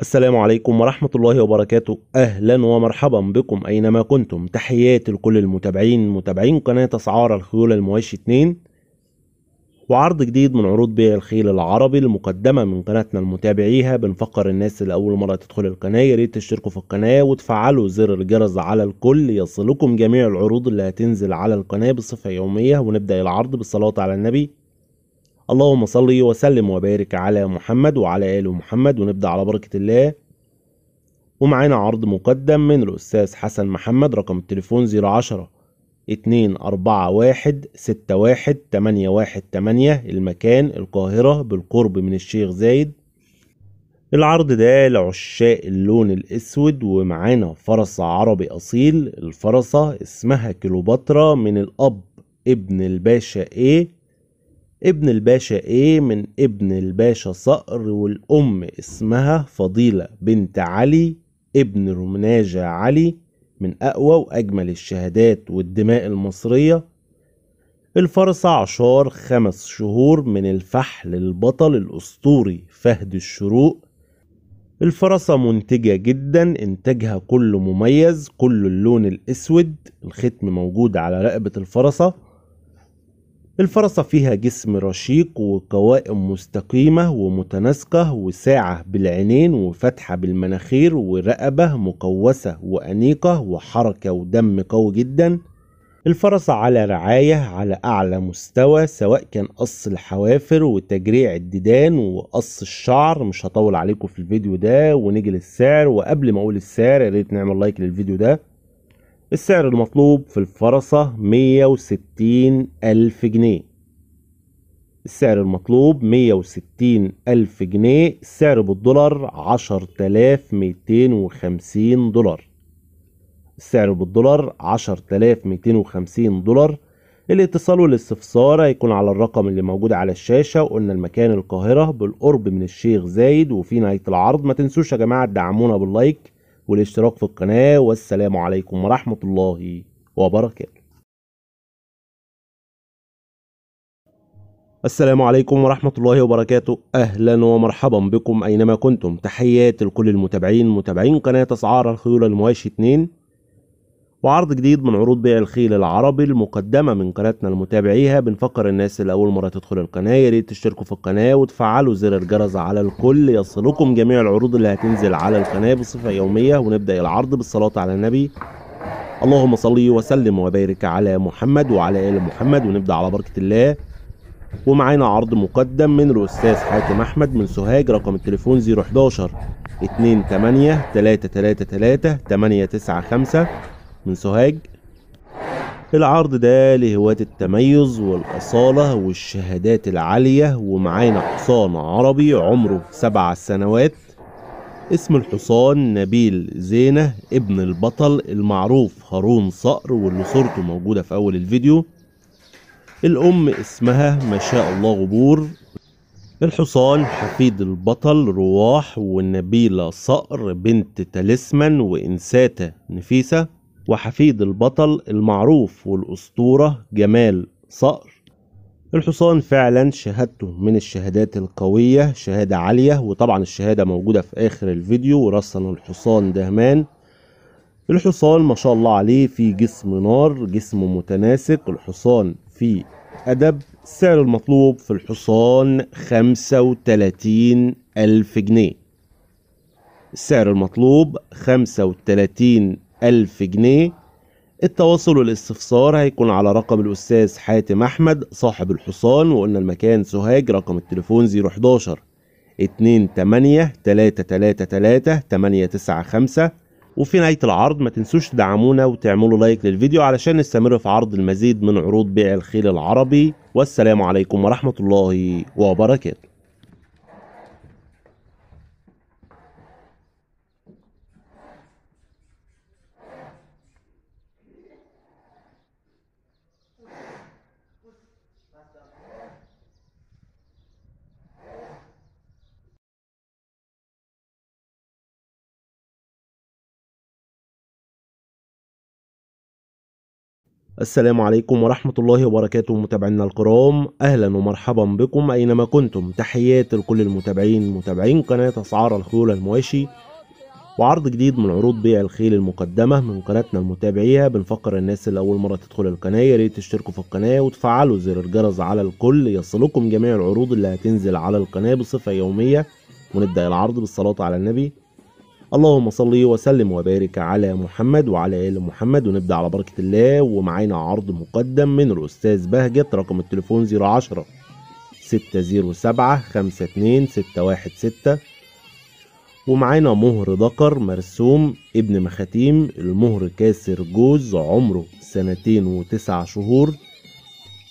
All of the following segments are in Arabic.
السلام عليكم ورحمة الله وبركاته. أهلا ومرحبا بكم أينما كنتم. تحياتي لكل المتابعين متابعين قناة أسعار الخيول المواشي 2، وعرض جديد من عروض بيع الخيل العربي المقدمة من قناتنا لمتابعيها. بنفكر الناس اللي أول مرة تدخل القناة ياريت تشتركوا في القناة وتفعلوا زر الجرس على الكل يصلكم جميع العروض اللي هتنزل على القناة بصفة يومية. ونبدأ العرض بالصلاة على النبي. اللهم صل وسلم وبارك على محمد وعلى آل محمد. ونبدأ على بركة الله. ومعانا عرض مقدم من الأستاذ حسن محمد. رقم التليفون 010-241-61-818. المكان القاهرة بالقرب من الشيخ زايد. العرض ده لعشاق اللون الأسود، ومعانا فرسة عربي أصيل. الفرسة اسمها كيلوباترا من الأب ابن الباشا ابن الباشا من ابن الباشا صقر، والأم اسمها فضيلة بنت علي ابن رمناجة علي، من أقوى وأجمل الشهادات والدماء المصرية. الفرسة عشار 5 شهور من الفحل البطل الأسطوري فهد الشروق. الفرسة منتجة جدا، انتاجها كله مميز، كل اللون الأسود. الختم موجود على رقبة الفرسة. الفرسة فيها جسم رشيق وقوائم مستقيمة ومتناسقة، وساعة بالعينين وفتحة بالمناخير، ورقبة مقوسة وأنيقة، وحركة ودم قوي جدا. الفرسة على رعاية على أعلى مستوى، سواء كان قص الحوافر وتجريع الديدان وقص الشعر. مش هطول عليكم في الفيديو ده، ونيجي للسعر. وقبل ما أقول السعر ياريت نعمل لايك للفيديو ده. السعر المطلوب في الفرسة 160,000 جنيه. السعر المطلوب 160,000 جنيه. السعر بالدولار 10,250 دولار. السعر بالدولار 10,250 دولار. الاتصال والاستفسار هيكون على الرقم اللي موجود على الشاشة. وقلنا المكان القاهرة بالقرب من الشيخ زايد. وفي نهاية العرض ما تنسوش يا جماعة تدعمونا باللايك والاشتراك في القناة. والسلام عليكم ورحمة الله وبركاته. السلام عليكم ورحمة الله وبركاته. أهلا ومرحبا بكم أينما كنتم. تحياتي لكل المتابعين متابعين قناة أسعار الخيول المواشي 2، وعرض جديد من عروض بيع الخيل العربي المقدمة من قناتنا لمتابعيها. بنفكر الناس اللي أول مرة تدخل القناة ياريت تشتركوا في القناة وتفعلوا زر الجرس على الكل يصلكم جميع العروض اللي هتنزل على القناة بصفة يومية. ونبدأ العرض بالصلاة على النبي. اللهم صل وسلم وبارك على محمد وعلى آل محمد. ونبدأ على بركة الله. ومعانا عرض مقدم من الأستاذ حاتم أحمد من سوهاج. رقم التليفون 011-28-333-895 من سوهاج. العرض ده لهواة التميز والأصالة والشهادات العالية. ومعانا حصان عربي عمره 7 سنوات. اسم الحصان نبيل زينة ابن البطل المعروف هارون صقر، واللي صورته موجودة في أول الفيديو. الأم اسمها ما شاء الله غبور. الحصان حفيد البطل رواح، والنبيلة صقر بنت تلسمن وإنساتة نفيسة، وحفيد البطل المعروف والأسطورة جمال صقر. الحصان فعلا شهادته من الشهادات القوية، شهادة عالية، وطبعا الشهادة موجودة في آخر الفيديو. ورسن الحصان دهمان. الحصان ما شاء الله عليه في جسم نار، جسم متناسق. الحصان في أدب. السعر المطلوب في الحصان 35,000 جنيه. السعر المطلوب 35,000 جنيه. التواصل والاستفسار هيكون على رقم الأستاذ حاتم أحمد صاحب الحصان. وقلنا المكان سوهاج. رقم التليفون 011-28-333-895. وفي نهاية العرض ما تنسوش تدعمونا وتعملوا لايك للفيديو علشان نستمر في عرض المزيد من عروض بيع الخيل العربي. والسلام عليكم ورحمة الله وبركاته. السلام عليكم ورحمة الله وبركاته متابعينا الكرام، أهلا ومرحبا بكم أينما كنتم. تحيات لكل متابعين قناة أسعار الخيول المواشي، وعرض جديد من عروض بيع الخيل المقدمة من قناتنا المتابعية. بنفكر الناس اللي أول مرة تدخل القناة ياريت تشتركوا في القناة وتفعلوا زر الجرس على الكل يصلكم جميع العروض اللي هتنزل على القناة بصفة يومية. ونبدأ العرض بالصلاة على النبي. اللهم صل وسلم وبارك على محمد وعلى آل محمد. ونبدأ على بركة الله، ومعانا عرض مقدم من الأستاذ بهجت. رقم التليفون 010 607 52 616. ومعانا مهر ذكر مرسوم ابن مخاتيم. المهر كاسر جوز، عمره 2 و9 شهور.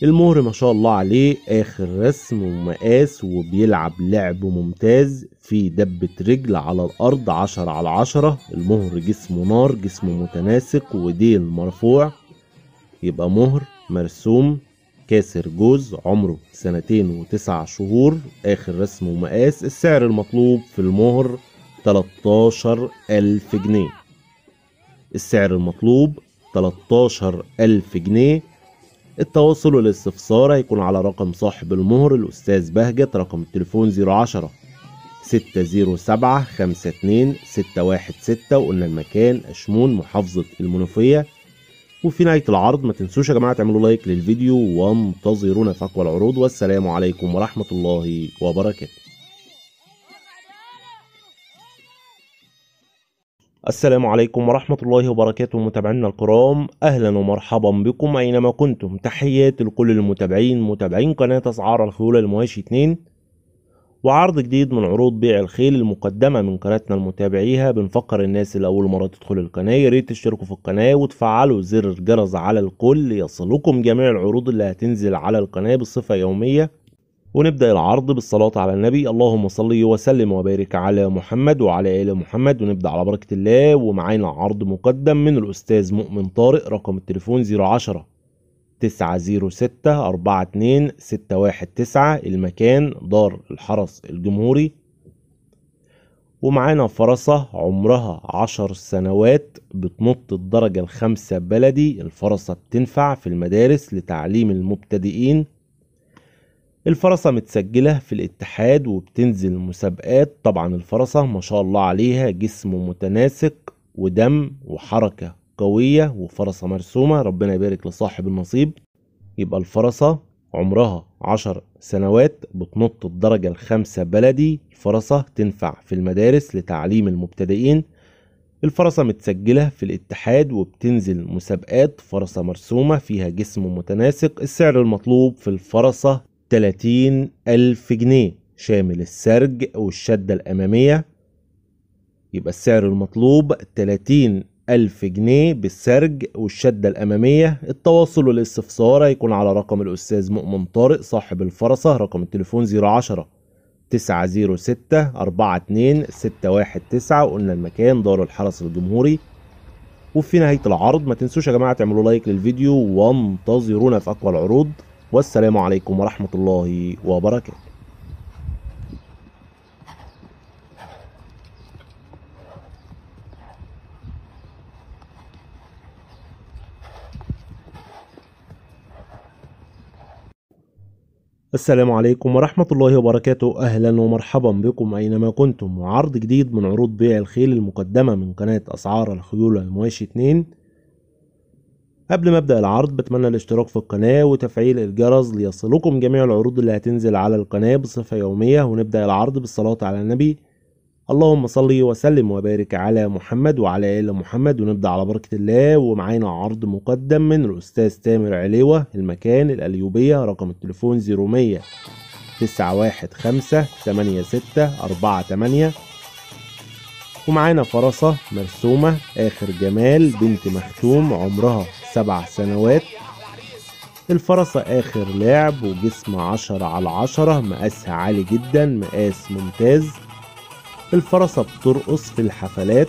المهر ما شاء الله عليه آخر رسم ومقاس، وبيلعب لعب ممتاز في دبة رجل على الأرض 10/10. المهر جسمه نار، جسمه متناسق وديل مرفوع. يبقى مهر مرسوم كاسر جوز، عمره 2 و9 شهور، آخر رسم ومقاس. السعر المطلوب في المهر 13,000 جنيه. السعر المطلوب 13,000 جنيه. التواصل والاستفسار هيكون على رقم صاحب المهر الأستاذ بهجت. رقم التليفون 010 607 52 616. وقلنا المكان أشمون، محافظة المنوفية. وفي نهاية العرض ما تنسوش يا جماعة تعملوا لايك للفيديو وانتظرونا في أقوى العروض. والسلام عليكم ورحمة الله وبركاته. السلام عليكم ورحمة الله وبركاته متابعينا الكرام، أهلا ومرحبا بكم أينما كنتم. تحيات لكل متابعين قناة أسعار الخيول المواشي 2، وعرض جديد من عروض بيع الخيل المقدمة من قناتنا المتابعيها. بنفكر الناس اللي أول مرة تدخل القناة ياريت تشتركوا في القناة وتفعلوا زر الجرس على الكل يصلكم جميع العروض اللي هتنزل على القناة بصفة يومية. ونبدأ العرض بالصلاة على النبي. اللهم صل وسلم وبارك على محمد وعلى آل محمد. ونبدأ على بركة الله، ومعانا عرض مقدم من الأستاذ مؤمن طارق. رقم التليفون 010 906 42 619. المكان دار الحرس الجمهوري. ومعانا فرسة عمرها 10 سنوات، بتنط الدرجة ال5 بلدي. الفرسة بتنفع في المدارس لتعليم المبتدئين. الفرسة متسجلة في الاتحاد وبتنزل مسابقات. طبعا الفرسة ما شاء الله عليها جسم متناسق ودم وحركة قوية، وفرسة مرسومة. ربنا يبارك لصاحب النصيب. يبقى الفرسة عمرها 10 سنوات، بتنط الدرجة ال5 بلدي. الفرسة تنفع في المدارس لتعليم المبتدئين. الفرسة متسجلة في الاتحاد وبتنزل مسابقات. فرسة مرسومة فيها جسم متناسق. السعر المطلوب في الفرسة 30,000 جنيه، شامل السرج والشدة الأمامية. يبقى السعر المطلوب 30,000 جنيه بالسرج والشدة الأمامية. التواصل والاستفسار هيكون على رقم الأستاذ مؤمن طارق صاحب الفرسة. رقم التليفون 010 906 42 619. وقلنا المكان دار الحرس الجمهوري. وفي نهاية العرض ما تنسوش يا جماعة تعملوا لايك للفيديو وانتظرونا في أقوى العروض. والسلام عليكم ورحمة الله وبركاته. السلام عليكم ورحمة الله وبركاته، أهلا ومرحبا بكم أينما كنتم. وعرض جديد من عروض بيع الخيل المقدمة من قناة أسعار الخيول المواشي 2. قبل ما ابدأ العرض بتمنى الاشتراك في القناة وتفعيل الجرس ليصلكم جميع العروض اللي هتنزل على القناة بصفة يومية. ونبدأ العرض بالصلاة على النبي. اللهم صل وسلم وبارك على محمد وعلى آل محمد. ونبدأ على بركة الله، ومعانا عرض مقدم من الأستاذ تامر عليوة. المكان الأليوبية. رقم التليفون 0100 915 8648. ومعانا فرسة مرسومة آخر جمال، بنت مختوم، عمرها 7 سنوات. الفرسة آخر لعب وجسم 10/10، مقاسها عالي جدا، مقاس ممتاز. الفرسة بترقص في الحفلات.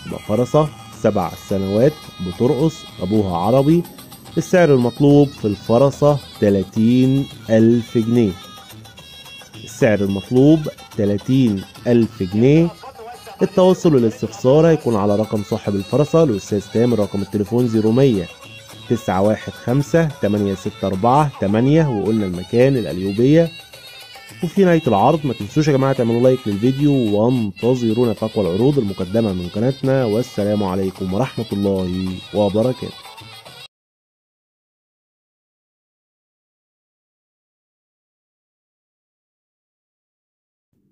يبقى فرسة 7 سنوات بترقص، أبوها عربي. السعر المطلوب في الفرسة 30,000 جنيه. السعر المطلوب 30,000 جنيه. التواصل والاستفسار هيكون على رقم صاحب الفرسة الأستاذ تامر. رقم التليفون 0100 915-864-8 وقلنا المكان القليوبية. وفي نهاية العرض ما تنسوش يا جماعة تعملوا لايك للفيديو وانتظرونا في أقوى العروض المقدمة من قناتنا، والسلام عليكم ورحمة الله وبركاته.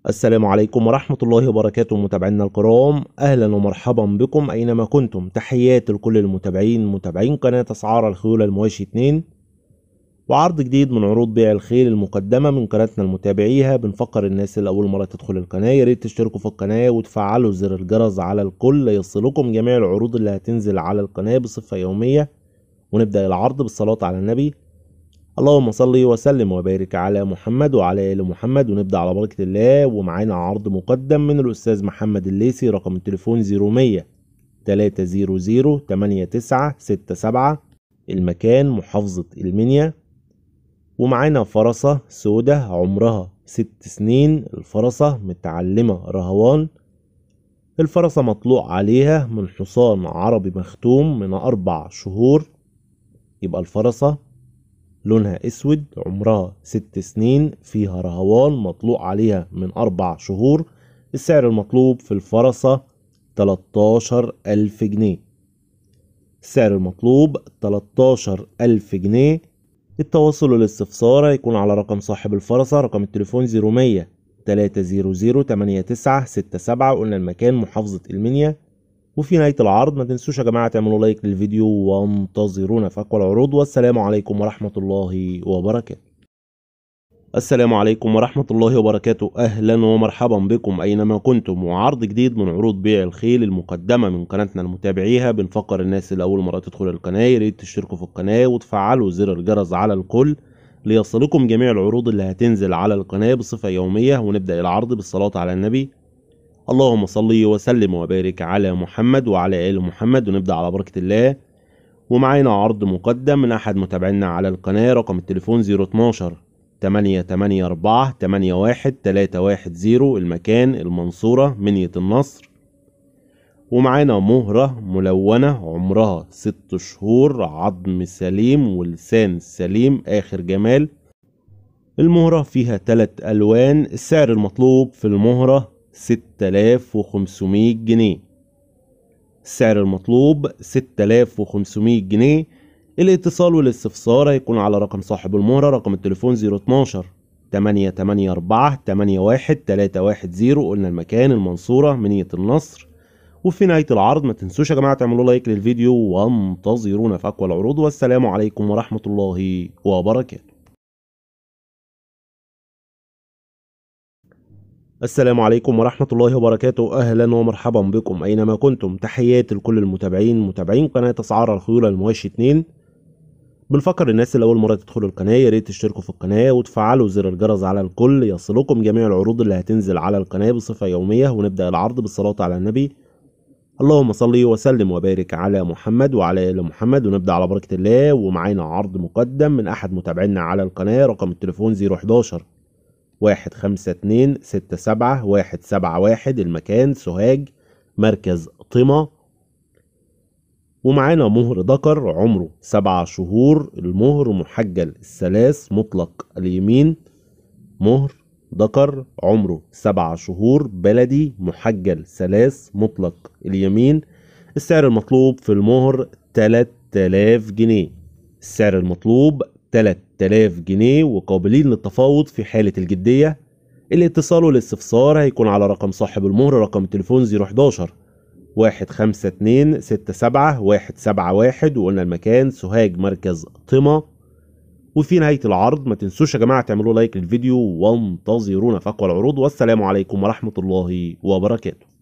السلام عليكم ورحمة الله وبركاته متابعينا الكرام، أهلا ومرحبا بكم أينما كنتم. تحياتي لكل متابعين قناة أسعار الخيول المواشي 2 وعرض جديد من عروض بيع الخيل المقدمة من قناتنا المتابعيها. بنفكر الناس اللي أول مرة تدخل القناة ياريت تشتركوا في القناة وتفعلوا زر الجرس على الكل ليصلكم جميع العروض اللي هتنزل على القناة بصفة يومية. ونبدأ العرض بالصلاة على النبي. اللهم صل وسلم وبارك على محمد وعلى آل محمد. ونبدأ على بركة الله. ومعانا عرض مقدم من الأستاذ محمد الليثي، رقم التليفون 0100 300 8967، المكان محافظة المنيا. ومعانا فرسة سودة عمرها 6 سنين، الفرسة متعلمة رهوان. الفرسة مطلوع عليها من حصان عربي مختوم من 4 شهور، يبقى الفرسة لونها اسود، عمرها 6 سنين، فيها رهوان، مطلوع عليها من 4 شهور. السعر المطلوب في الفرسة 13,000 جنيه. السعر المطلوب 13,000 جنيه. التواصل والاستفسار هيكون على رقم صاحب الفرسة، رقم التليفون 0100 300 8967. قلنا المكان محافظة المنيا. وفي نهاية العرض ما تنسوش يا جماعة تعملوا لايك للفيديو وانتظرونا في أقوى العروض، والسلام عليكم ورحمة الله وبركاته. السلام عليكم ورحمة الله وبركاته، أهلا ومرحبا بكم أينما كنتم، وعرض جديد من عروض بيع الخيل المقدمة من قناتنا المتابعيها. بنفكر الناس اللي أول مرة تدخل القناة ياريت تشتركوا في القناة وتفعلوا زر الجرس على الكل ليصلكم جميع العروض اللي هتنزل على القناة بصفة يومية. ونبدأ العرض بالصلاة على النبي. اللهم صل وسلم وبارك على محمد وعلى آل محمد. ونبدأ على بركة الله. ومعانا عرض مقدم من أحد متابعينا على القناة، رقم التليفون 012 884 81310، المكان المنصورة منية النصر. ومعانا مهرة ملونة عمرها 6 شهور، عظم سليم ولسان سليم آخر جمال. المهرة فيها 3 ألوان. السعر المطلوب في المهرة 6500 جنيه. السعر المطلوب 6500 جنيه. الاتصال والاستفسار هيكون على رقم صاحب المهرة، رقم التليفون 012 884 81310. قلنا المكان المنصورة منية النصر. وفي نهاية العرض ما تنسوش يا جماعة تعملوا لايك للفيديو وانتظرونا في أقوى العروض، والسلام عليكم ورحمة الله وبركاته. السلام عليكم ورحمة الله وبركاته، أهلا ومرحبا بكم أينما كنتم. تحياتي لكل متابعين قناة أسعار الخيول المواشي 2. بنفكر الناس اللي أول مرة تدخلوا القناة ياريت تشتركوا في القناة وتفعلوا زر الجرس على الكل يصلكم جميع العروض اللي هتنزل على القناة بصفة يومية. ونبدأ العرض بالصلاة على النبي. اللهم صل وسلم وبارك على محمد وعلى آل محمد. ونبدأ على بركة الله. ومعانا عرض مقدم من أحد متابعينا على القناة، رقم التليفون 011 152 67 171، المكان سوهاج مركز طمة. ومعانا مهر ذكر عمره 7 شهور، المهر محجل الثلاث مطلق اليمين. مهر ذكر عمره 7 شهور بلدي محجل ثلاث مطلق اليمين. السعر المطلوب في المهر 3000 جنيه. السعر المطلوب 3000 جنيه وقابلين للتفاوض في حالة الجدية. الاتصال والاستفسار هيكون على رقم صاحب المهر، رقم التليفون 011 152 67 171. وقلنا المكان سوهاج مركز طمة. وفي نهاية العرض ما تنسوش يا جماعة تعملوا لايك للفيديو وانتظرونا في أقوى العروض، والسلام عليكم ورحمة الله وبركاته.